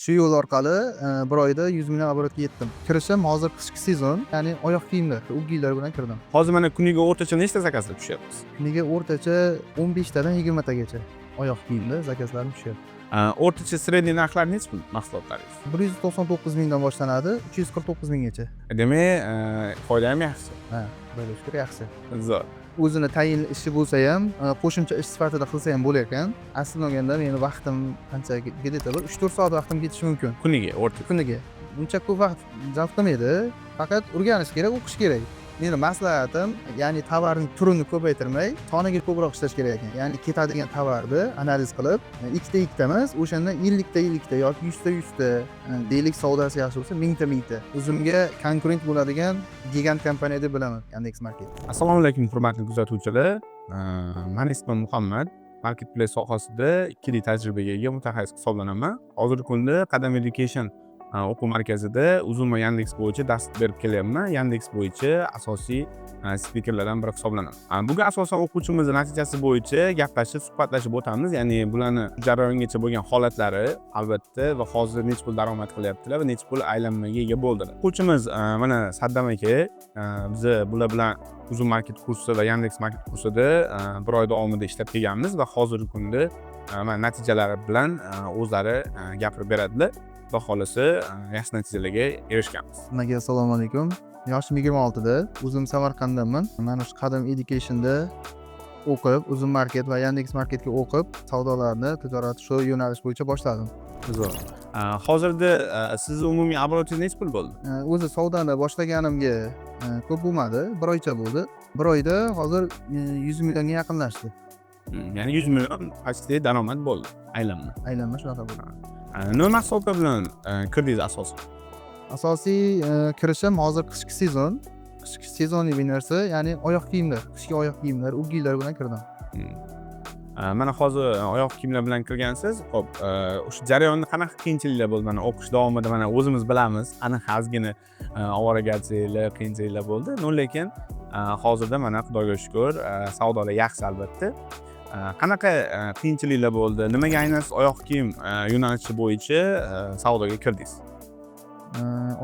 Shu yo'l orqali bir oyda 100 million obrotga yetdim. Kirishim hozir qishki sezon, ya'ni oyoq kiyimlar, uggilar bilan kirdim. Hozir mana kuniga o'rtacha nechta zakazlar tushyapsiz? Kuniga o'rtacha 15 tadan 20 tagacha oyoq kiyimda zakazlarim tushyapti. O'rtacha sredniy narxlari nechi pul mahsulotlaringiz? 199 mingdan boshlanadi, 349 minggacha. Demak, foyda ham yaxshi. Ha, xudoga shukr yaxshi. Zo'r. O'zini tayin ishi bo'lsa ham, qo'shimcha ish sifatida qilsa ham bo'lar ekan. Aslida olganda meni vaqtim qancha где-то bir 3-4 soat vaqtim ketishi mumkin. Kuniga o'rtacha. Kuniga. Uncha ko'p vaqt jalb qilmaydi. Faqat o'rganish kerak, o'qish kerak. Meni maslahatim, ya'ni tovarning turini ko'paytirmay, soniga ko'proq ishlash kerak ekan. Ya'ni ketadigan tovarni analiz qilib, ikkita emas, o'shandan 50 ta yoki 100 ta, deylik savdosi yaxshi bo'lsa, 1000 ta. O'zimga konkurent bo'ladigan gigant kompaniya deb bilaman, Yandex Market. Assalomu alaykum hurmatli kuzatuvchilar. Men ismim Muhammad. Marketplace sohasida 2 yil tajribaga ega mutaxassis hisoblanaman. Hozirgi kunda Qadam Education o'quv markazida Uzumma Yandex bo'yicha dars berib kelyapman. Yandex bo'yicha asosiy spikerlardan biri hisoblanaman. Bugun asosan o'quvchimiz natijasi bo'yicha gaplashib, suhbatlashib o'tamiz. Ya'ni bularni jarayongacha bo'lgan holatlari, albatta, va hozir necha pul daromad qilyaptilar va necha pul aylanmaga ega bo'ldilar. O'quvchimiz mana Saddam aka biz bular bilan Uzum Market kursi va Yandex Market kursida bir oy davomida ishlab kelganmiz va hozirgi kunda mana natijalari bilan o'zlari gapirib beradilar. Xudo xolasa yaxshi natijalarga erishganmiz. Hammaga assalomu alaykum. Yoshim 26 da, o'zim Samarqanddanman. Mana shu Qadam Educationda o'qib, Uzum Market va Yandex Marketga o'qib, savdolarni, tijoratni shu yo'nalish bo'yicha boshladim. Zo'r. Hozirda sizni umumiy oborotingiz necha pul bo'ldi? O'zi savdoni boshlaganimga ko'p bo'lmadi, bir oycha bo'ldi. Bir oyda hozir 100 millionga yaqinlashdi. Ya'ni 100 million почти daromad bo'ldi. Aylanma shunaqa bo'ldi. Nima mahsulotlar bilan kirdingiz asosan? Asosiy kirishim hozir qishki sezon. Qishki sezonli narsa, ya'ni oyoq kiyimlar, qishki oyoq kiyimlar, uggilar bilan kirdim. Mana hozir oyoq kiyimlar bilan kirgansiz. Xo'p, o'sha jarayonda qanaqa qiyinchiliklar bo'ldi? Mana o'qish davomida mana o'zimiz bilamiz, aniq ozgina ovoragarchiliklar, qiyinchiliklar bo'ldi. Lekin hozirda mana Xudoga shukr, savdolar yaxshi albatta. Qanaqa qiyinchiliklar bo'ldi? Nimaga aynan oyoq kiyim yo'nalishi bo'yicha savdoga kirdingiz?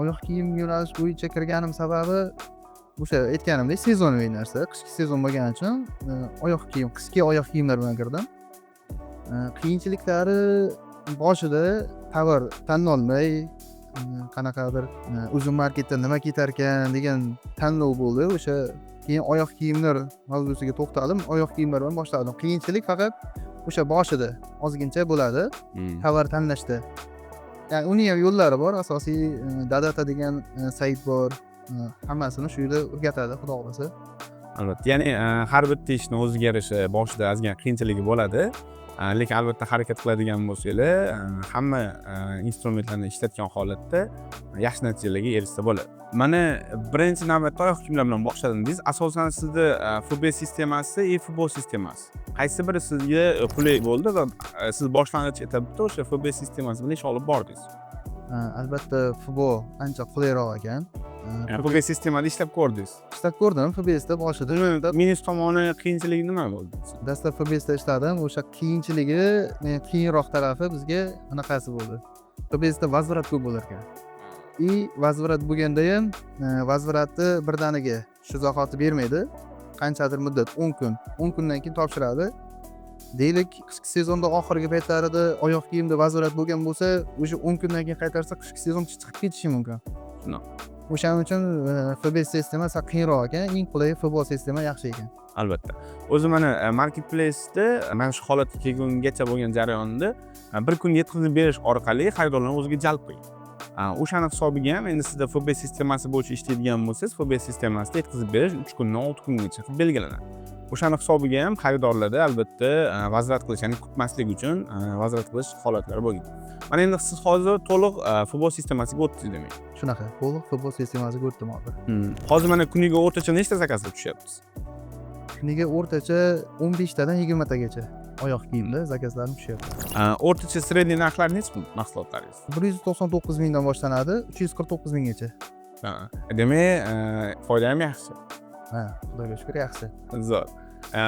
Oyoq kiyim yo'nalish bo'yicha kirganim sababi o'sha aytganimdek sezonviy narsa, qishki sezon bo'lgani uchun oyoq kiyim, qishki oyoq kiyimlar bilan kirdim. Qiyinchiliklari boshida tovar tanlolmay, qanaqadir Uzum Marketda nima ketar ekan degan tanlov bo'ldi. O'sha keyin oyoq kiyimlar mavzusiga to'xtaldim, oyoq kiyimlar bilan boshladim. Qiyinchilik faqat o'sha boshida ozgincha bo'ladi, tovar tanlashda. Ya'ni uning ham yo'llari bor, asosiy Dadata degan sayt bor. Hammasini shu yerda o'rgatadi, xudo xolasa. Albatta. Ya'ni har bitta ishni o'ziga yarasha boshida ozgina qiyinchiligi bo'ladi. Lekin albatta harakat qiladigan bo'lsanglar, hamma instrumentlarni ishlatgan holatda yaxshi natijalarga erishsa bo'ladi. Mana birinchi navbatda oyoq kiyimlar bilan boshladingiz. Asosan sizda FB sistemasi, eFootball sistemasi. Qaysi biri sizga qulay bo'ldi va siz boshlang'ich etapda o'sha FB sistemasi bilan ish olib bordingiz? Albatta FB ancha qulayroq ekan. FB sistemada ishlab ko'rdingiz. Ishlab ko'rdim, FBSda boshida. Minus tomoni, qiyinchiligi nima bo'ldi? Dastlab FBSda ishladim. O'sha qiyinchiligi, qiyinroq tarafi bizga anaqasi bo'ldi. FBSda vazvirat ko'p bo'lar ekan. Vazvirat bo'lganda ham vazviratni birdaniga shu zahoti bermaydi. Qanchadir muddat 10 kun. 10 kundan keyin topshiradi. Deylik, qishki sezonda oxirgi paytlarida oyoq kiyimda vazvirat bo'lgan bo'lsa, o'sha 10 kundan keyin qaytarsa qishki sezon chiqib ketishi mumkin. O'shaning uchun FBS sistemasi qiyinroq ekan, eng qulay FBO sistema yaxshi ekan. Albatta. O'zi mana Marketplace'da mana shu holatga kelgungacha bo'lgan jarayonda bir kun yetkazib berish orqali xaridorlarni o'ziga jalb qilgan. O'shani hisobiga ham endi sizda FB sistemasi bo'yicha ishlaydigan bo'lsangiz, FB sistemasida yetkazib berish 3 kundan 6 kungacha belgilanadi. O'shani hisobiga ham xaridorlarda albatta vazrat qilish, ya'ni kutmaslik uchun vazrat qilish holatlari bo'lgan. Mana endi siz hozir to'liq FB sistemasiga o'tdingiz demak. Shunaqa, to'liq FB sistemasiga o'tdim hozir. Hozir mana kuniga o'rtacha nechta zakazlar tushyapsiz? Kuniga o'rtacha 15 tadan 20 tagacha oyoq kiyimda zakazlarim tushyapti. O'rtacha sredniy narxlari nechi pul mahsulotlaringiz? 199 mingdan boshlanadi, 349 minggacha. Demak, foyda ham yaxshi. Ha, xudoga shukr yaxshi. Zo'r.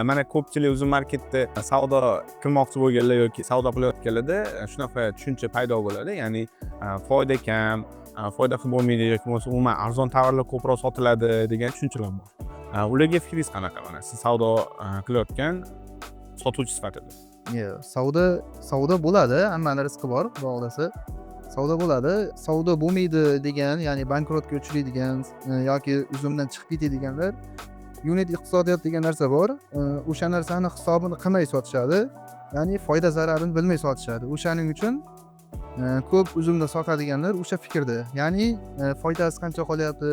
Mana ko'pchilik Uzum Marketda savdo qilmoqchi bo'lganlar yoki savdo qilayotganlarda shunaqa tushuncha paydo bo'ladi. Ya'ni foyda kam, foyda qilib bo'lmaydi yoki bo'lmasa umuman arzon tovarlar ko'proq sotiladi degan tushunchalar bor. Ularga fikringiz qanaqa? Mana siz savdo qilayotgan sotuvchi sifatida. Savdo bo'ladi, hammani rizqi bor, xudo xohlasa. Savdo bo'ladi. Savdo bo'lmaydi degan, ya'ni bankrotga uchraydigan yoki uzumdan chiqib ketadiganlar unit iqtisodiyot degan narsa bor. O'sha narsani hisobini qilmay sotishadi. Ya'ni foyda zararini bilmay sotishadi. O'shaning uchun ko'p uzumni sotadiganlar o'sha fikrda. Ya'ni foydasi qancha qolyapti,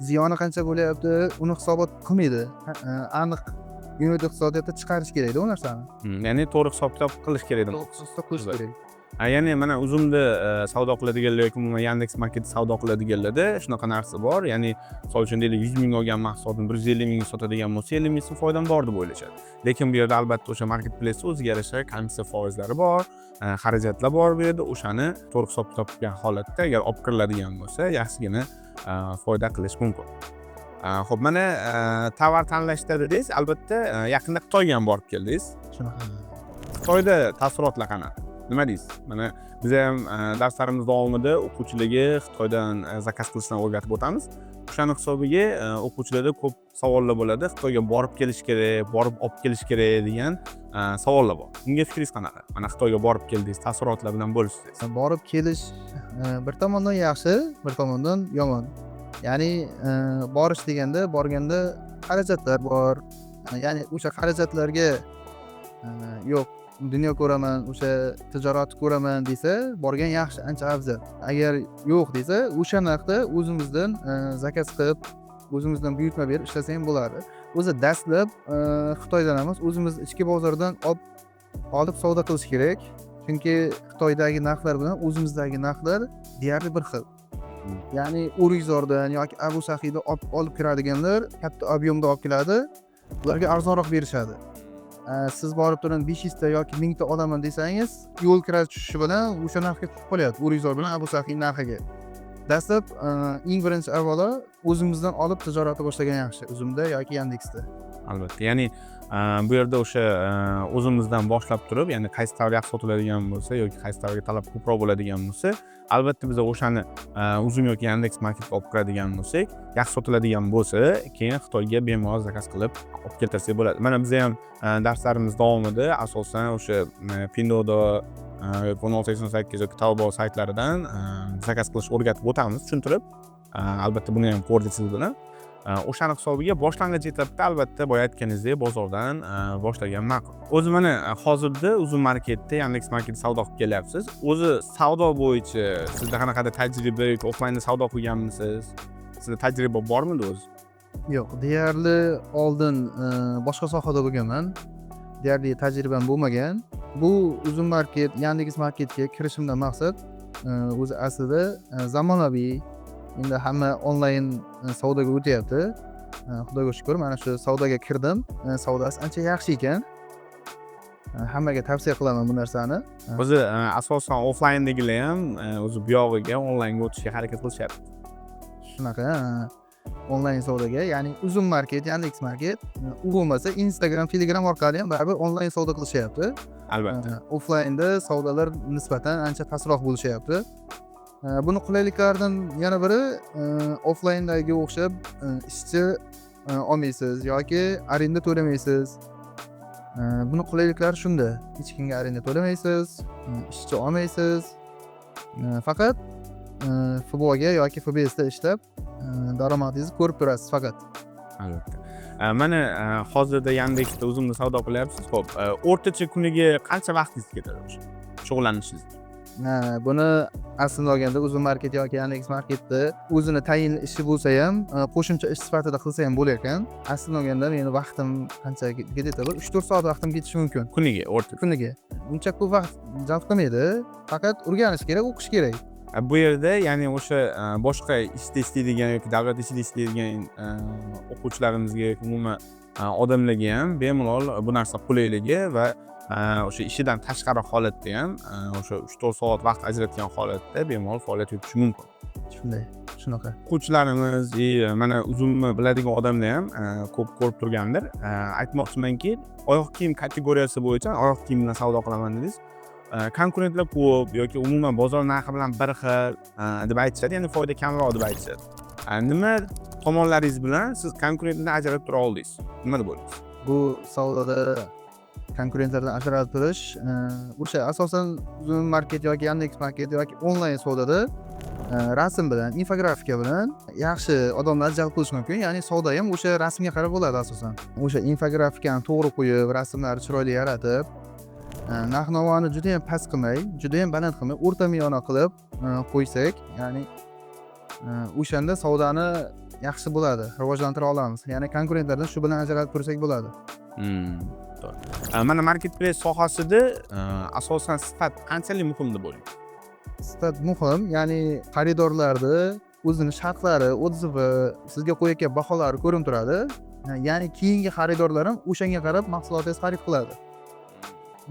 ziyoni qancha bo'lyapti, uni hisobot qilmaydi. Aniq unit iqtisodiyotda chiqarish kerak-da u narsani. Ya'ni to'g'ri hisob-kitob qilish kerak edi. Hisob qilish kerak. Ya'ni mana uzumni savdo qiladiganlar yoki umuman Yandex Market savdo qiladiganlarda shunaqa narsa bor. Ya'ni misol uchun deylik 100 ming olgan mahsulotni 150 ming sotadigan bo'lsa 50 ming so'm foydam bor deb o'ylashadi. Lekin bu yerda albatta o'sha marketplace o'ziga yarasha komissiya foizlari bor, xarajatlar bor bu yerda. O'shani to'g'ri hisob-kitob qilgan holatda agar olib kiriladigan bo'lsa, yaxshigina foyda qilish mumkin. Xo'p, mana tovar tanlashda dedingiz, albatta yaqinda Xitoyga ham borib keldingiz. Shunaqa. Xitoyda taassurotlar qanaqa? Nima deysiz? Mana biz ham darslarimiz davomida o'quvchilarga Xitoydan zakaz qilishni o'rgatib o'tamiz. O'shani hisobiga o'quvchilarda ko'p savollar bo'ladi. Xitoyga borib kelish kerak, borib olib kelish kerak degan savollar bor. Bunga fikringiz qanaqa? Mana Xitoyga borib keldingiz, taassurotlar bilan bo'lishsangiz. Borib kelish bir tomondan yaxshi, bir tomondan yomon. Ya'ni borish deganda borganda xarajatlar bor. Ya'ni o'sha xarajatlarga yo'q, dunyo ko'raman, o'sha tijoratni ko'raman desa, borgan yaxshi, ancha afzal. Agar yo'q desa, o'sha narxda o'zimizdan zakaz qilib, o'zimizdan buyurtma berib ishlasa ham bo'lardi. O'zi dastlab Xitoydan emas, o'zimiz ichki bozordan olib savdo qilish kerak. Chunki Xitoydagi narxlar bilan o'zimizdagi narxlar deyarli bir xil. Ya'ni Urizordan yoki Abu Sahiydan olib kiradiganlar katta ob'yomda olib keladi. Ularga arzonroq berishadi. Siz borib turib 500 ta yoki 1000 ta olaman desangiz, yo'l kira tushishi bilan o'sha narxga tushib qolyapti. Urizor bilan Abu Sahiy narxiga. Dastlab eng birinchi avvalo o'zimizdan olib tijoratni boshlagan yaxshi, Uzumda yoki Yandexda. Albatta. Ya'ni bu yerda o'sha o'zimizdan boshlab turib, ya'ni qaysi tovar yaxshi sotiladigan bo'lsa yoki qaysi tovarga talab ko'proq bo'ladigan bo'lsa, albatta biz o'shani Uzum yoki Yandex Marketga olib kiradigan bo'lsak, yaxshi sotiladigan bo'lsa, keyin Xitoyga bemalol zakaz qilib olib keltirsak bo'ladi. Mana biz ham darslarimiz davomida asosan o'sha Pinduodo 1688 yoki Taobao saytlaridan zakaz qilish o'rgatib o'tamiz, tushuntirib. Albatta buni ham ko'rdik siz bilan. O'shani hisobiga boshlang'ich etapda albatta boya aytganingizdek bozordan boshlagan ma'qul. O'zi mana hozirda Uzum Marketda Yandex Market savdo qilib kelyapsiz. O'zi savdo bo'yicha sizda qanaqadir tajriba yoki offlaynda savdo qilganmisiz? Sizda tajriba bormidi o'zi? Yo'q, deyarli oldin boshqa sohada bo'lganman. Deyarli tajribam bo'lmagan. Bu Uzum Market, Yandex Marketga kirishimdan maqsad o'zi aslida zamonaviy, endi hamma onlayn savdoga o'tyapti. Xudoga shukr, mana shu savdoga kirdim. Savdosi ancha yaxshi ekan. Hammaga tavsiya qilaman bu narsani. O'zi asosan offlayndagilar ham o'zi bu yog'iga onlaynga o'tishga harakat qilishyapti. Shunaqa onlayn savdoga, ya'ni Uzum Market, Yandex Market, u bo'lmasa Instagram, Telegram orqali ham baribir onlayn savdo qilishyapti. Albatta. Offlaynda savdolar nisbatan ancha pastroq bo'lishyapti. Buni qulayliklaridan yana biri offlayndagi o'xshab ishchi olmaysiz yoki arenda to'lamaysiz. Buni qulayliklari shunda. Hech kimga arenda to'lamaysiz, ishchi olmaysiz. Faqat FBOga yoki FBSda ishlab daromadingizni ko'rib turasiz faqat. Albatta. Mana hozirda Yandexda Uzumni savdo qilyapsiz. Xo'p, o'rtacha kuniga qancha vaqtingiz ketadi o'sha shug'ullanishingizga? Buni aslida olganda Uzum Market yoki Yandex Marketda o'zini tayinli ishi bo'lsa ham, qo'shimcha ish sifatida qilsa ham bo'lar ekan. Aslida olganda meni vaqtim qancha ketadi? 3-4 soat vaqtim ketishi mumkin. Kuniga, o'rtacha. Kuniga. Uncha ko'p vaqt jalb qilmaydi. Faqat o'rganish kerak, o'qish kerak. Bu yerda ya'ni o'sha boshqa ishda ishlaydigan yoki davlat ishida ishlaydigan o'quvchilarimizga yoki umuman odamlarga ham bemalol bu narsa qulayligi va o'sha ishidan tashqari holatda ham o'sha 3-4 soat vaqt ajratgan holatda bemalol faoliyat yuritishi mumkin. Shunday, shunaqa. O'quvchilarimiz mana Uzumni biladigan odamlar ham ko'p ko'rib turgandir. Aytmoqchimanki, oyoq kiyim kategoriyasi bo'yicha oyoq kiyim bilan savdo qilaman dedingiz. konkurentlar ko'p yoki umuman bozor narxi bilan bir xil deb aytishadi, ya'ni foyda kamroq deb aytishadi. Nima tomonlaringiz bilan siz konkurentlardan ajralib tura oldingiz? Nima deb o'ylaysiz? Bu savdoda konkurentlardan ajralib turish o'sha asosan Zoom market yoki Yandex market yoki onlayn savdoda rasm bilan, infografika bilan yaxshi odamlarni jalb qilish mumkin. Ya'ni savdo ham o'sha rasmga qarab bo'ladi asosan. O'sha infografikani to'g'ri qo'yib, rasmlarni chiroyli yaratib, narx-navoni juda ham past qilmay, juda ham baland qilmay, o'rta miyona qilib qo'ysak, ya'ni o'shanda savdoni yaxshi bo'ladi, rivojlantira olamiz. Ya'ni konkurentlardan shu bilan ajralib tursak bo'ladi. Mana marketplace sohasida asosan sifat qanchalik muhim deb o'ylaysiz? Sifat muhim, ya'ni xaridorlarni o'zini shartlari, otzivi, sizga qo'yayotgan baholari ko'rinib turadi. Ya'ni keyingi xaridorlar ham o'shanga qarab mahsulotingizni xarid qiladi.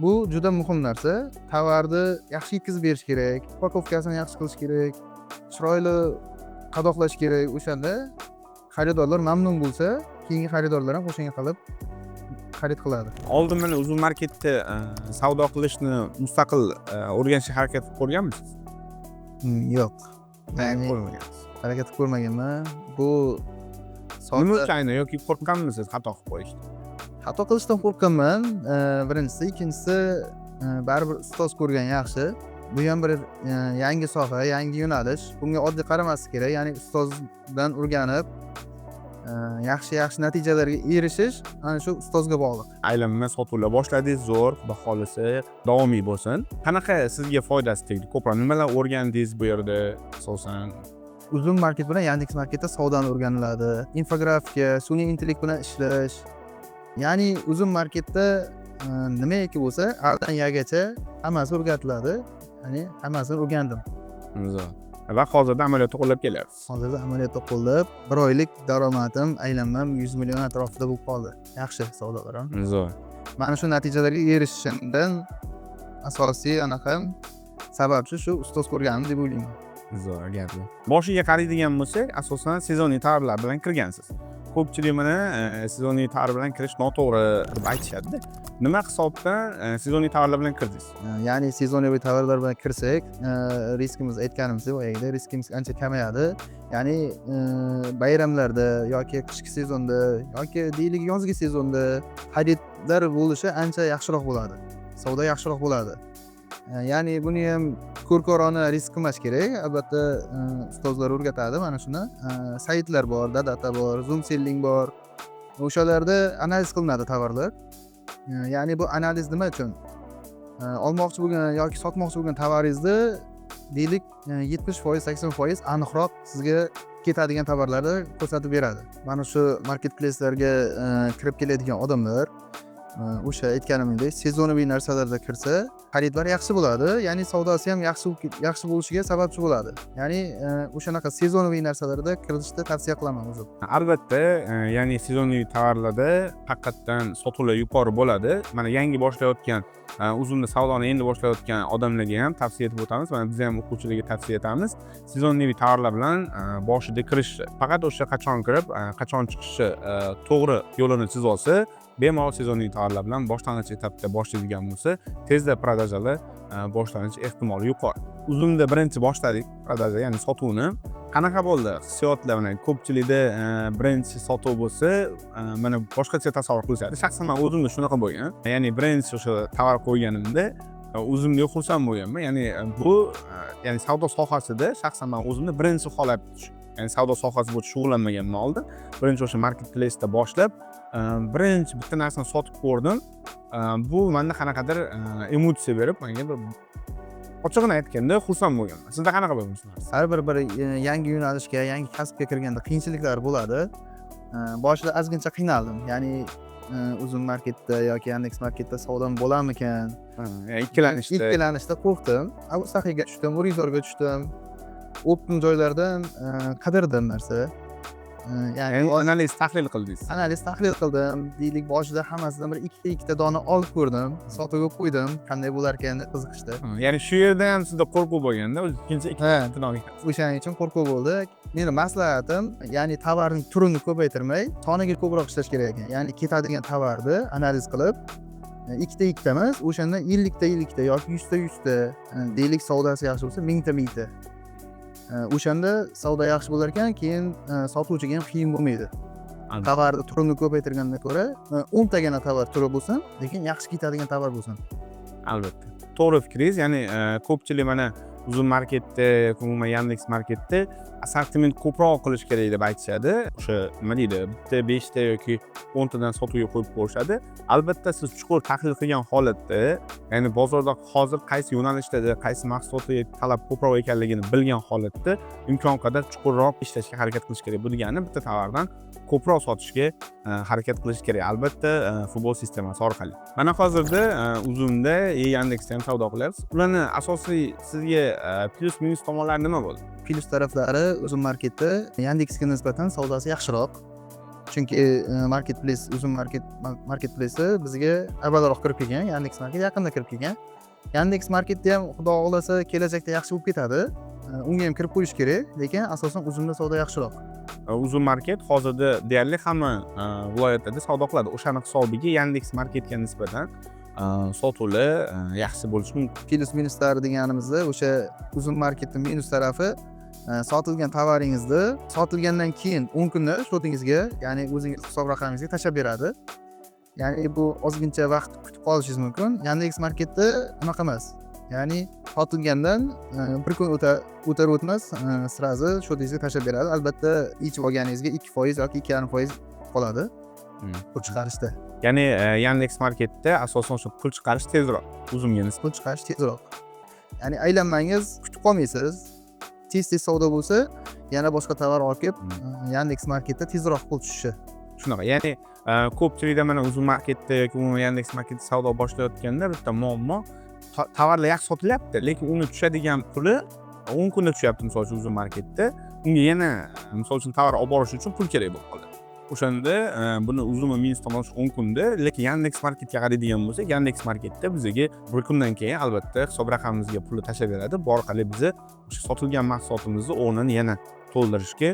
Bu juda muhim narsa. Tovarni yaxshi yetkazib berish kerak, upakovkasini yaxshi qilish kerak, chiroyli qadoqlash kerak. O'shanda xaridorlar mamnun bo'lsa, keyingi xaridorlar ham o'shanga qarab xarid qiladi. Oldin mana Uzun marketda savdo qilishni mustaqil o'rganishga harakat qilib ko'rganmisiz? Yo'q. Ya'ni ko'rmagansiz. Harakat ko'rmaganman. Bu nima uchun yoki qo'rqqanmisiz xato qilib qo'yishdan? Xato qilishdan qo'rqqanman. Birinchisi, ikkinchisi baribir ustoz ko'rgan yaxshi. Bu ham bir yangi soha, yangi yo'nalish. Bunga oddiy qaramaslik kerak. Ya'ni ustozdan o'rganib yaxshi natijalarga erishish ana shu ustozga bog'liq. Aylanma sotuvlar boshladingiz, zo'r, xudo xolisa davomiy bo'lsin. Qanaqa sizga foydasi tegdi? Ko'proq nimalar o'rgandingiz bu yerda asosan? Uzun market bilan Yandex marketda savdoni o'rganiladi. Infografika, sun'iy intellekt bilan ishlash. Ya'ni Uzun marketda nimaiki bo'lsa, A'dan Yagacha hammasi o'rgatiladi. Ya'ni hammasini o'rgandim. Zo'r. Va hozirda amaliyotda qo'llab kelyapsiz. Hozirda amaliyotda qo'llab, bir oylik daromadim, aylanmam 100 million atrofida bo'lib qoldi. Yaxshi savdolar ham. Zo'r. Mana shu natijalarga erishishimdan asosiy anaqa sababchi shu ustoz ko'rganim deb o'ylayman. Zo'r gaplar. Boshiga qaraydigan bo'lsak, asosan sezonniy tovarlar bilan kirgansiz. Ko'pchilik mana sezonniy tovar bilan kirish noto'g'ri deb aytishadi. Nima hisobdan sezonniy tovarlar bilan kirdingiz? Ya'ni sezonniy tovarlar bilan kirsak, riskimiz aytganimizdek, boyagida riskimiz ancha kamayadi. Ya'ni bayramlarda yoki qishki sezonda yoki deylik yozgi sezonda xaridlar bo'lishi ancha yaxshiroq bo'ladi. Savdo yaxshiroq bo'ladi. Ya'ni buni ham ko'rkorona risk qilmash kerak. Albatta ustozlar o'rgatadi mana shuni. Saytlar bor, Data bor, Zoom Selling bor. O'shalarda analiz qilinadi tovarlar. Ya'ni bu analiz nima uchun? Olmoqchi bo'lgan yoki sotmoqchi bo'lgan tovaringizni deylik 70%, 80% aniqroq sizga ketadigan tovarlarni ko'rsatib beradi. Mana shu marketplace'larga kirib keladigan odamlar o'sha aytganimdek sezonaviy narsalarda kirsa, xaridlar yaxshi bo'ladi. Ya'ni savdosi ham yaxshi bo'lishiga sababchi bo'ladi. Ya'ni o'shanaqa sezonaviy narsalarda kirishni tavsiya qilaman o'zim. Albatta, ya'ni sezonniy tovarlarda haqiqatan sotuvlar yuqori bo'ladi. Mana yangi boshlayotgan, uzun savdoni endi boshlayotgan odamlarga ham tavsiya etib o'tamiz. Mana biz ham o'quvchilarga tavsiya etamiz. Sezonniy tovarlar bilan boshida kirish, faqat o'sha qachon kirib, qachon chiqishi to'g'ri yo'lini chizib olsa, bemalol sezonniy tovarlar bilan boshlang'ich etapda boshlaydigan bo'lsa, tezda prodajalar boshlanish ehtimoli yuqori. Uzunda birinchi boshladik prodaja, ya'ni sotuvni. Qanaqa bo'ldi hissiyotlar bilan? Ko'pchilikda birinchi sotuv bo'lsa, mana boshqacha tasavvur qilishadi. Shaxsan men o'zimda shunaqa bo'lgan. Ya'ni birinchi o'sha tovar qo'yganimda o'zimga xursand bo'lganman. Ya'ni bu ya'ni savdo sohasida shaxsan men o'zimda birinchi holat, ya'ni savdo sohasi bo'yicha shug'ullanmaganman oldin. Birinchi o'sha marketplace'da boshlab birinchi bitta narsani sotib ko'rdim. Bu menda qanaqadir emotsiya berib, menga bir ochig'ini aytganda xursand bo'lganman. Sizda qanaqa bo'lgan? Har bir yangi yo'nalishga, yangi kasbga kirganda qiyinchiliklar bo'ladi. Boshida ozgincha qiynaldim. Ya'ni Uzun marketda yoki Yandex marketda savdom bo'larmikan? Ikkilanishda qo'rqdim. Sahiga tushdim, o'rizorga tushdim. O'ptim joylardan qidirdim narsa. Ya'ni analiz tahlil qildingiz. Analiz tahlil qildim. Deylik boshida hammasidan bir ikkita dona olib ko'rdim. Sotuvga qo'ydim. Qanday bo'lar ekan deb qiziqishdi. Ya'ni shu yerda ham sizda qo'rquv bo'lganda, ikkinchi ikkita olgan. O'shaning uchun qo'rquv bo'ldi. Meni maslahatim, ya'ni tovarning turini ko'paytirmay, soniga ko'proq ishlash kerak ekan. Ya'ni ketadigan tovarni analiz qilib, ikkita emas, o'shanda 50ta yoki 100ta deylik, savdosi yaxshi bo'lsa 1000ta. O'shanda savdo yaxshi bo'lar ekan, keyin sotuvchiga ham qiyin bo'lmaydi. Tovarni turini ko'paytirgandan ko'ra 10 tagina tovar turi bo'lsin, lekin yaxshi ketadigan tovar bo'lsin. Albatta. To'g'ri fikringiz. Ya'ni ko'pchilik mana Uzun marketda, umuman Yandex marketda assortiment ko'proq qilish kerak deb aytishadi. O'sha nima deydi, bitta 5 ta yoki 10 tadan sotuvga qo'yib qo'yishadi. Albatta siz chuqur tahlil qilgan holatda, ya'ni bozorda hozir qaysi yo'nalishda, qaysi mahsulotga talab ko'proq ekanligini bilgan holatda imkon qadar chuqurroq ishlashga harakat qilish kerak. Bu degani bitta tovardan ko'proq sotishga harakat qilish kerak. Albatta futbol sistemasi orqali. Mana hozirda Uzunda Yandexda ham savdo qilyapsiz. Ularni asosiy sizga plus minus tomonlari nima bo'ldi? Plus taraflari Uzun marketda Yandexga nisbatan savdosi yaxshiroq. Chunki Uzun marketplace bizga avvalroq kirib kelgan, Yandex market yaqinda kirib kelgan. Yandex marketda ham xudo xolasa kelajakda yaxshi bo'lib ketadi. Unga ham kirib qo'yish kerak, lekin asosan Uzunda savdo yaxshiroq. Uzun market hozirda deyarli hamma viloyatlarda savdo qiladi. O'shani hisobiga Yandex marketga nisbatan sotuvlar yaxshi bo'lishi mumkin. Plus minuslar deganimizda o'sha Uzun marketning minus tarafi sotilgan tovaringizni sotilgandan keyin 10 kunda shotingizga, ya'ni o'zingiz hisob raqamingizga tashlab beradi. Ya'ni bu ozgincha vaqt kutib qolishingiz mumkin. Yandex marketda unaqa emas. Ya'ni sotilgandan bir kun o'tar-o'tmas srazi shotingizga tashlab beradi. Albatta yechib olganingizga 2% yoki 2,5% qoladi. Pul chiqarishda. Ya'ni Yandex marketda asosan shu pul chiqarish tezroq. Uzumga nisbatan pul chiqarish tezroq. Ya'ni aylanmangiz kutib qolmaysiz. Tez savdo bo'lsa, yana boshqa tovar olib kelib, Yandex marketda tezroq pul tushishi. Shunaqa. Ya'ni ko'pchilikda mana Uzun marketda yoki umuman Yandex marketda savdo boshlayotganda bitta muammo, tovarlar yaxshi sotilyapti, lekin uni tushadigan puli 10 kunda tushyapti, misol uchun Uzun marketda. Unga yana misol uchun tovar olib borish uchun pul kerak bo'lib qoladi. O'shanda buni uzun minus tomon 10 kunda, lekin Yandex marketga qaraydigan bo'lsak, Yandex marketda bizga bir kundan keyin albatta hisob raqamimizga pulni tashlab beradi. Bu orqali biz o'sha sotilgan mahsulotimizni o'rnini yana to'ldirishga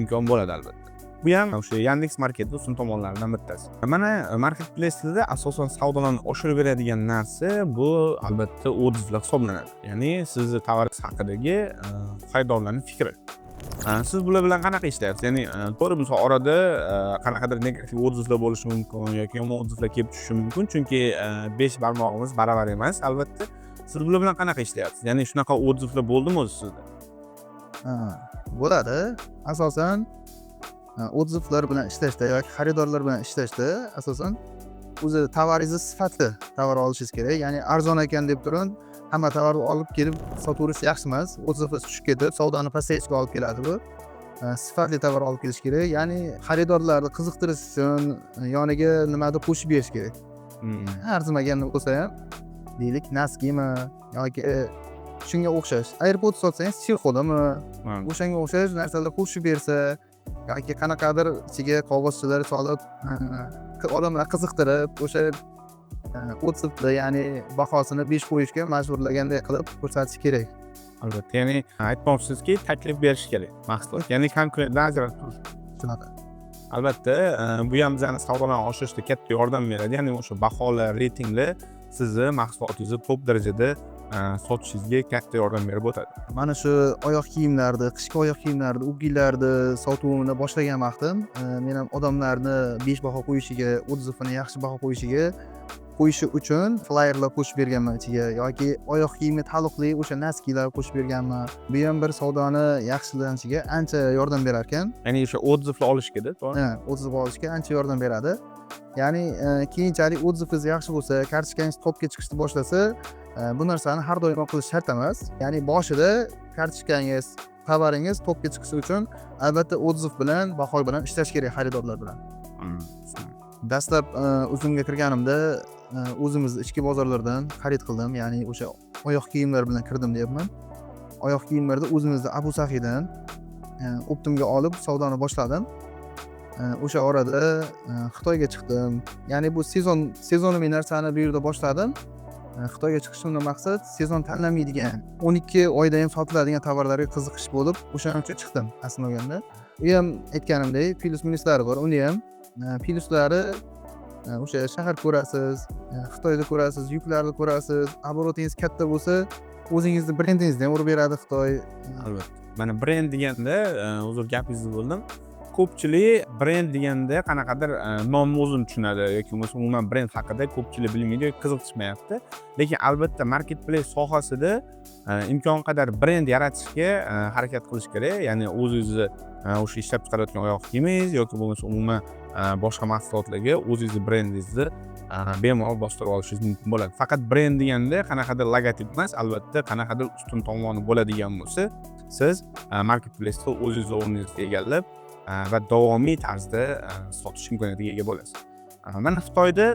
imkon bo'ladi albatta. Bu ham o'sha Yandex marketning ustun tomonlaridan bittasi. Mana marketplace'da asosan savdolarni oshirib beradigan narsa bu albatta odzivlar hisoblanadi. Ya'ni sizni tovaringiz haqidagi xaridorlarning fikri. Siz bular bilan qanaqa ishlayapsiz? Ya'ni to'g'ri, misol orada qanaqadir negativ odzivlar bo'lishi mumkin yoki yomon odzivlar kelib tushishi mumkin, chunki 5 barmog'imiz baravar emas. Albatta, siz bular bilan qanaqa ishlayapsiz? Ya'ni shunaqa odzivlar bo'ldimi o'zi sizda? Bo'ladi. Asosan odzivlar bilan ishlashda yoki xaridorlar bilan ishlashda asosan o'zi tovaringizni sifatli tovar olishingiz kerak. Ya'ni arzon ekan deb turib, hamma tovarni olib kelib sotuverish yaxshi emas. Odzivlar tushib ketib, savdoni pasayishga olib keladi bu. Sifatli tovar olib kelish kerak. Ya'ni xaridorlarni qiziqtirish uchun yoniga nimadir qo'shib berish kerak. Arzimagan bo'lsa ham, deylik, naskimi yoki shunga o'xshash. AirPods sotsangiz, sirxodami, o'shanga o'xshash narsalar qo'shib bersa yoki qanaqadir ichiga qog'ozchalar solib, odamlar qiziqtirib, o'sha odzivni, ya'ni bahosini 5 qo'yishga majburlaganday qilib ko'rsatish kerak. Albatta, ya'ni aytmoqchisizki, taklif berish kerak mahsulot, ya'ni konkurentdan ajratib turish. Shunaqa. Albatta, bu ham bizani savdolarni oshirishda katta yordam beradi. Ya'ni o'sha baholar, reytinglar sizni mahsulotingizni top darajada sotishingizga katta yordam berib o'tadi. Mana shu oyoq kiyimlarni, qishki oyoq kiyimlarni, uggilarni sotuvini boshlagan vaqtim, men ham odamlarni 5 baho qo'yishiga, odzivini yaxshi baho qo'yishi uchun flyerlar qo'shib berganman ichiga yoki oyoq kiyimga taalluqli o'sha naskilar qo'shib berganman. Bu ham bir savdoni yaxshilanishiga ancha yordam berar ekan. Ya'ni o'sha odzivlar olishga-da, to'g'ri? Ha, odziv olishga ancha yordam beradi. Ya'ni keyinchalik odzivingiz yaxshi bo'lsa, kartochkangiz topga chiqishni boshlasa, bu narsani har doim qilish shart emas. Ya'ni boshida kartochkangiz, tovaringiz topga chiqishi uchun albatta odziv bilan, baho bilan ishlash kerak xaridorlar bilan. Dastlab Uzunga kirganimda o'zimiz ichki bozorlardan xarid qildim. Ya'ni o'sha oyoq kiyimlar bilan kirdim deyapman. Oyoq kiyimlarda o'zimizda Abu Sahidan optimga olib savdoni boshladim. O'sha orada Xitoyga chiqdim. Ya'ni bu sezoniy narsani bu yerda boshladim. Xitoyga chiqishimdan maqsad sezon tanlamaydigan 12 oyda ham sotiladigan tovarlarga qiziqish bo'lib, o'shaning uchun chiqdim aslida olganda. U ham aytganimdek, plus minuslari bor. Uni ham pluslari o'sha shahar ko'rasiz, Xitoyda ko'rasiz, yuklarni ko'rasiz, oborotingiz katta bo'lsa, o'zingizni brendingizni ham urib beradi Xitoy. Albatta. Mana brend deganda, uzr gapingizni bo'ldim. Ko'pchilik brend deganda qanaqadir nomni o'zini tushunadi yoki bo'lmasa umuman brend haqida ko'pchilik bilmaydi yoki qiziqishmayapti. Lekin albatta marketplace sohasida imkon qadar brend yaratishga harakat qilish kerak. Ya'ni o'zingizni o'sha ishlab chiqarayotgan oyoq kiyimingiz yoki bo'lmasa umuman boshqa mahsulotlarga o'zingizni brendingizni bemalol bostirib olishingiz mumkin bo'ladi. Faqat brend deganda qanaqadir logotip emas, albatta qanaqadir ustun tomoni bo'ladigan bo'lsa, siz marketplace'da o'zingizni o'rningizni egallab va davomiy tarzda sotish imkoniyatiga ega bo'lasiz. Mana Xitoyda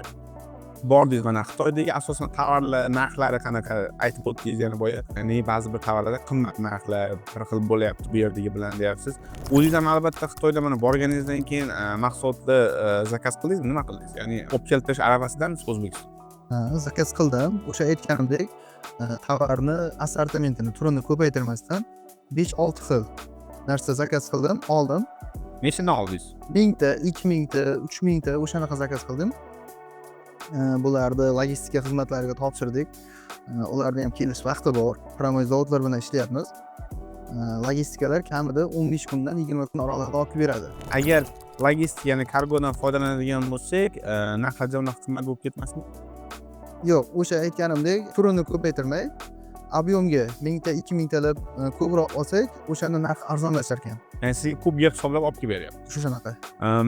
bordingiz, mana Xitoydagi asosan tovarlar narxlari qanaqa aytib o'tdingiz yana boya. Ya'ni ba'zi bir tovarlarda qimmat narxlar bir xil bo'lyapti bu yerdagi bilan deyapsiz. O'zingiz ham albatta Xitoyda mana borganingizdan keyin mahsulotni zakaz qildingizmi, nima qildingiz? Ya'ni olib keltirish arafasidamisiz O'zbekiston? Zakaz qildim. O'sha aytganimdek, tovarni assortimentini, turini ko'paytirmasdan 5-6 xil narsa zakaz qildim, oldim. Nechadan oldingiz? 1000 ta, 2000 ta, 3000 ta o'shanaqa zakaz qildim. Bularni logistika xizmatlariga topshirdik. Ularni ham kelish vaqti bor. Promoy zavodlar bilan ishlayapmiz. Logistikalar kamida 15 kundan 20 kun oralig'ida olib beradi. Agar logistikani kargodan foydalanadigan bo'lsak, narxlar unaqa qimmat bo'lib ketmasmi? Yo'q, o'sha aytganimdek, turini ko'paytirmay, ob'yomga 1000 ta, 2000 talab ko'proq olsak, o'shani narxi arzonlashar ekan. Ya'ni sizga kubga hisoblab olib kelib beryapti. Shunaqa.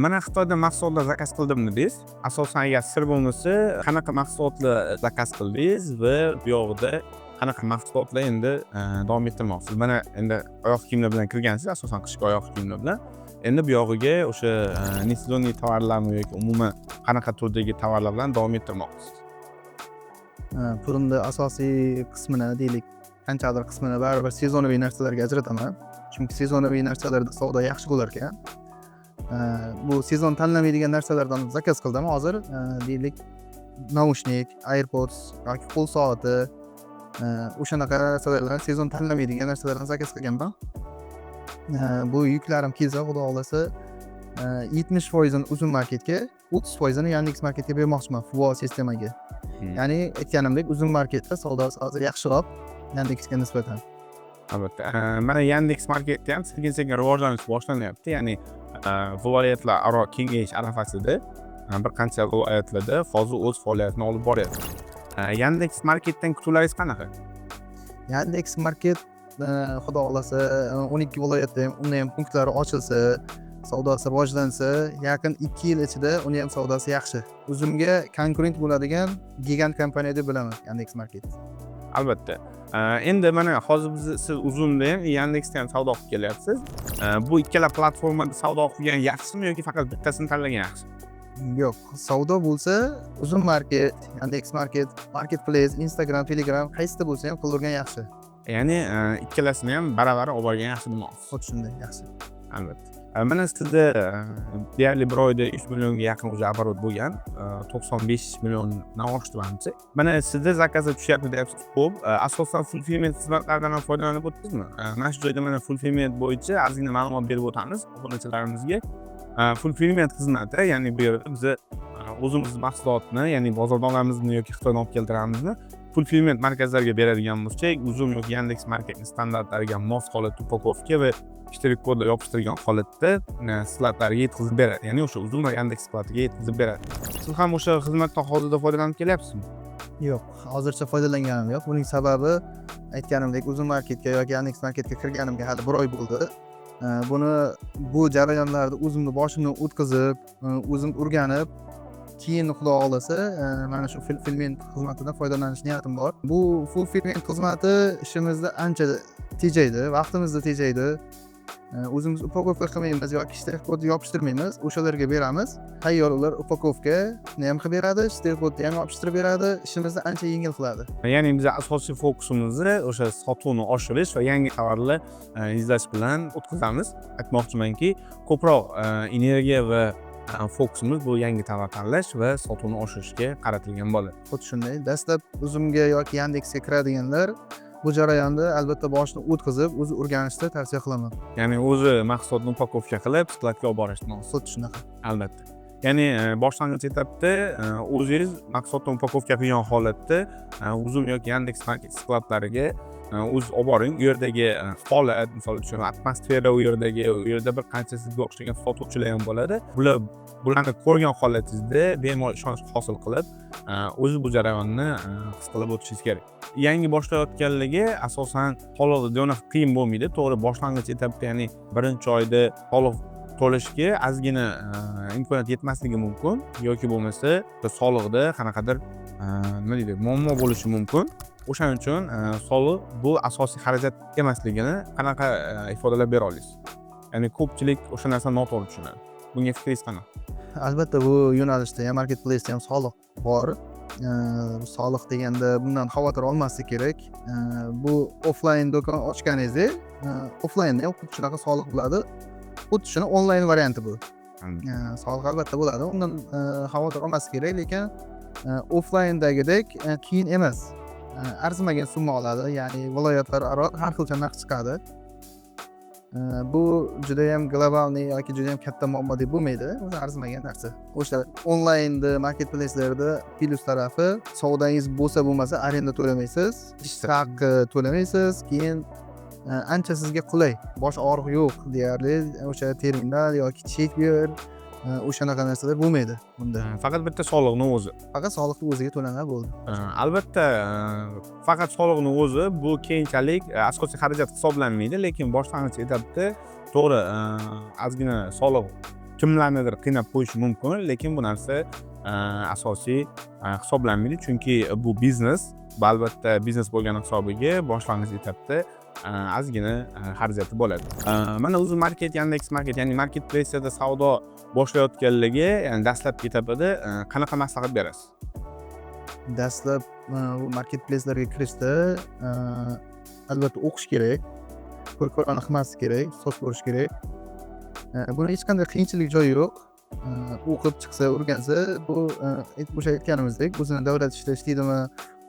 Mana Xitoyda mahsulotlar zakaz qildim dedingiz. Asosan agar sir bo'lmasa, qanaqa mahsulotlar zakaz qildingiz va bu yoqda qanaqa mahsulotlar endi davom ettirmoqsiz? Mana endi oyoq kiyimlar bilan kirgansiz, asosan qishki oyoq kiyimlar bilan. Endi bu yog'iga o'sha nesezonniy tovarlarmi yoki umuman qanaqa turdagi tovarlar bilan davom ettirmoqchisiz? Turimni asosiy qismini deylik, qanchadir qismini baribir sezonaviy narsalarga ajrataman. Chunki sezonaviy narsalarda savdo yaxshi bo'lar ekan. Bu sezon tanlamaydigan narsalardan zakaz qildim hozir. Deylik, naushnik, AirPods yoki qo'l soati, o'shanaqa narsalardan sezon tanlamaydigan narsalardan zakaz qilganman. Bu yuklarim kelsa, xudo xolasa, 70% uzun marketga, 30% Yandex marketga bermoqchiman, FUA sistemaga. Ya'ni aytganimdek, uzun marketda savdosi hozir yaxshiroq Yandexga nisbatan. Albatta. Mana Yandex marketda ham sekin-sekin rivojlanish boshlanyapti. Ya'ni viloyatlar aro kengayish arafasida bir qancha viloyatlarda hozir o'z faoliyatini olib boryapti. Yandex marketdan kutuvlaringiz qanaqa? Yandex market xudo xolasa 12 viloyatda ham unda ham punktlari ochilsa, savdosi rivojlansa, yaqin 2 yil ichida uni ham savdosi yaxshi. O'zimga konkurent bo'ladigan gigant kompaniya deb bilaman Yandex market. Albatta. Endi mana hozir siz Uzumda ham, Yandexda ham savdo qilib kelyapsiz. Bu ikkala platformada savdo qilgan yaxshimi yoki faqat bittasini tanlagan yaxshi? Yo'q, savdo bo'lsa, Uzum market, Yandex market, marketplace, Instagram, Telegram qaysida bo'lsa ham qildirgan yaxshi. Ya'ni ikkalasini ham baravar olib borgan yaxshi demoqsiz. Xuddi shunday yaxshi. Albatta. Mana sizda deyarli bir oyda 3 millionga yaqin oborot bo'lgan, 95 milliondan oshdi menimcha. Mana sizda zakazlar tushyapti deyapsiz. Xo'p, asosan fulfillment xizmatlaridan ham foydalanib o'tdingizmi? Mana shu joyda mana fulfillment bo'yicha ozgina ma'lumot berib o'tamiz obunachilarimizga. Fulfillment xizmati, ya'ni bu yerda biz o'zimiz mahsulotni, ya'ni bozordan olamizmi yoki Xitoydan olib keltiramizmi, fulfillment markazlariga beradigan bo'lsak, Uzum yoki Yandex marketning standartlariga mos holatda upakovka va ishtirik kodlar yopishtirilgan holatda skladlarga yetkazib beradi. Ya'ni o'sha Uzum va Yandex skladiga yetkazib beradi. Siz ham o'sha xizmatdan hozirda foydalanib kelyapsizmi? Yo'q, hozircha foydalanganim yo'q. Buning sababi aytganimdek, Uzum marketga yoki Yandex marketga kirganimga hali 1 oy bo'ldi. Bu jarayonlarda o'zimni boshimdan o'tkazib, o'zim o'rganib, keyin xudo xolasa mana shu fulfillment xizmatidan foydalanish niyatim bor. Bu fulfillment xizmati ishimizni ancha tejaydi, vaqtimizni tejaydi. O'zimiz upakovka qilmaymiz yoki ishtirik kodni yopishtirmaymiz, o'shalarga beramiz. Tayyor ular upakovkani ham qilib beradi, ishtirik kodni ham yopishtirib beradi, ishimizni ancha yengil qiladi. Ya'ni biz asosiy fokusimizni o'sha sotuvni oshirish va yangi tovarlar izlash bilan o'tkazamiz. Aytmoqchimanki, ko'proq energiya va fokusimiz bu yangi tovar tanlash va sotuvni oshirishga qaratilgan bo'ladi. Xuddi shunday. Dastlab Uzumga yoki Yandexga kiradiganlar bu jarayonni albatta boshini o'tkazib, o'zi o'rganishni tavsiya qilaman. Ya'ni o'zi mahsulotni upakovka qilib, skladga olib borishni. Xuddi shunaqa. Albatta. Ya'ni boshlang'ich etapda o'zingiz mahsulotni upakovka qilgan holatda Uzum yoki Yandex.Market skladlariga o'ziz olib boring. U yerdagi holat, misol uchun atmosfera, u yerda bir qancha sizga o'xshagan sotuvchilar ham bo'ladi. Bularni ko'rgan holatingizda bemalol ishonch hosil qilib, o'ziz bu jarayonni his qilib o'tishingiz kerak. Yangi boshlayotganligi asosan soliqni juda qiyin bo'lmaydi. To'g'ri, boshlang'ich etapda, ya'ni birinchi oyda soliq to'lashga ozgina imkoniyat yetmasligi mumkin yoki bo'lmasa soliqda qanaqadir nima deydi, muammo bo'lishi mumkin. O'shaning uchun soliq bu asosiy xarajat emasligini qanaqa ifodalab bera olasiz? Ya'ni ko'pchilik o'sha narsani noto'g'ri tushunadi. Bunga fikringiz qanaqa? Albatta bu yo'nalishda ham marketplace'da ham soliq bor. Soliq deganda bundan xavotir olmaslik kerak. Bu offline do'kon ochganingizda, offline'da ham xuddi shunaqa soliq bo'ladi. Xuddi shuni onlayn varianti bu. Soliq albatta bo'ladi. Undan xavotir olmaslik kerak, lekin offline'dagidek qiyin emas. Arzimagan summa oladi, ya'ni viloyatlararo har xil narx chiqadi. Bu juda ham globalniy yoki juda ham katta muammo deb bo'lmaydi. O'zi arzimagan narsa. O'sha onlaynda, marketplace'larda plyus tarafi, savdoingiz bo'lsa arenda to'lamaysiz, ish haqi to'lamaysiz, keyin ancha sizga qulay. Bosh og'riq yo'q deyarli, o'sha terminal yoki chek ber, o'shanaqa narsalar bo'lmaydi bunda. Faqat bitta soliqni o'zi. Faqat soliqni o'ziga to'lanadi bo'ldi. Albatta, faqat soliqni o'zi bu keyinchalik asosiy xarajat hisoblanmaydi, lekin boshlang'ich etapda to'g'ri, ozgina soliq kimlarnidir qiynab qo'yishi mumkin, lekin bu narsa asosiy hisoblanmaydi, chunki bu biznes. Albatta biznes bo'lgani hisobiga boshlang'ich etapda ozgina xarajati bo'ladi. Mana Uzum Market, Yandex.Market, ya'ni marketplace'da savdo boshlayotganlarga, ya'ni dastlabki etapida qanaqa maslahat berasiz? Dastlab bu marketplace'larga kirishda albatta o'qish kerak, ko'rib-ko'rgani qilmaslik kerak, so'z ko'rish kerak. Buni hech qanday qiyinchilik joyi yo'q. O'qib chiqsa, o'rgansa, bu o'sha aytganimizdek, o'zini davlat ishida ishlaydimi,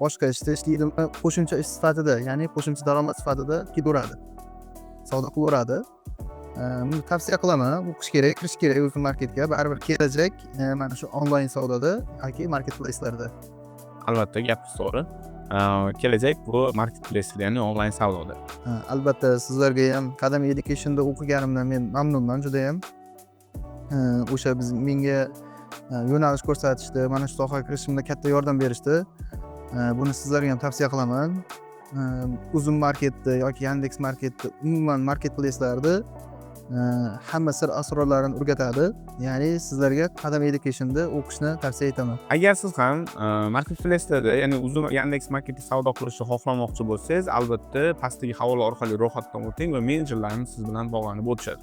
boshqa ishda ishlaydimi, qo'shimcha ish sifatida, ya'ni qo'shimcha daromad sifatida kelaveradi. Savdo qilaveradi. Buni tavsiya qilaman, o'qish kerak, kirish kerak Uzum Marketga. Baribir kelajak mana shu onlayn savdoda yoki marketplace'larda. Albatta, gapingiz to'g'ri. Kelajak bu marketplace'da, ya'ni onlayn savdoda. Albatta, sizlarga ham Qadam Education'da o'qiganimdan men mamnunman juda ham. O'sha menga yo'nalish ko'rsatishdi, mana shu sohaga kirishimda katta yordam berishdi. Buni sizlarga ham tavsiya qilaman. Uzum Marketda yoki Yandex.Marketda, umuman marketplace'larda hamma sir asrorlarini o'rgatadi. Ya'ni sizlarga Qadam Education'da o'qishni tavsiya etaman. Agar siz ham marketplace'larda, ya'ni Uzum Yandex.Marketda savdo qilishni xohlamoqchi bo'lsangiz, albatta pastdagi havola orqali ro'yxatdan o'ting va menejerlarimiz siz bilan bog'lanib o'tishadi.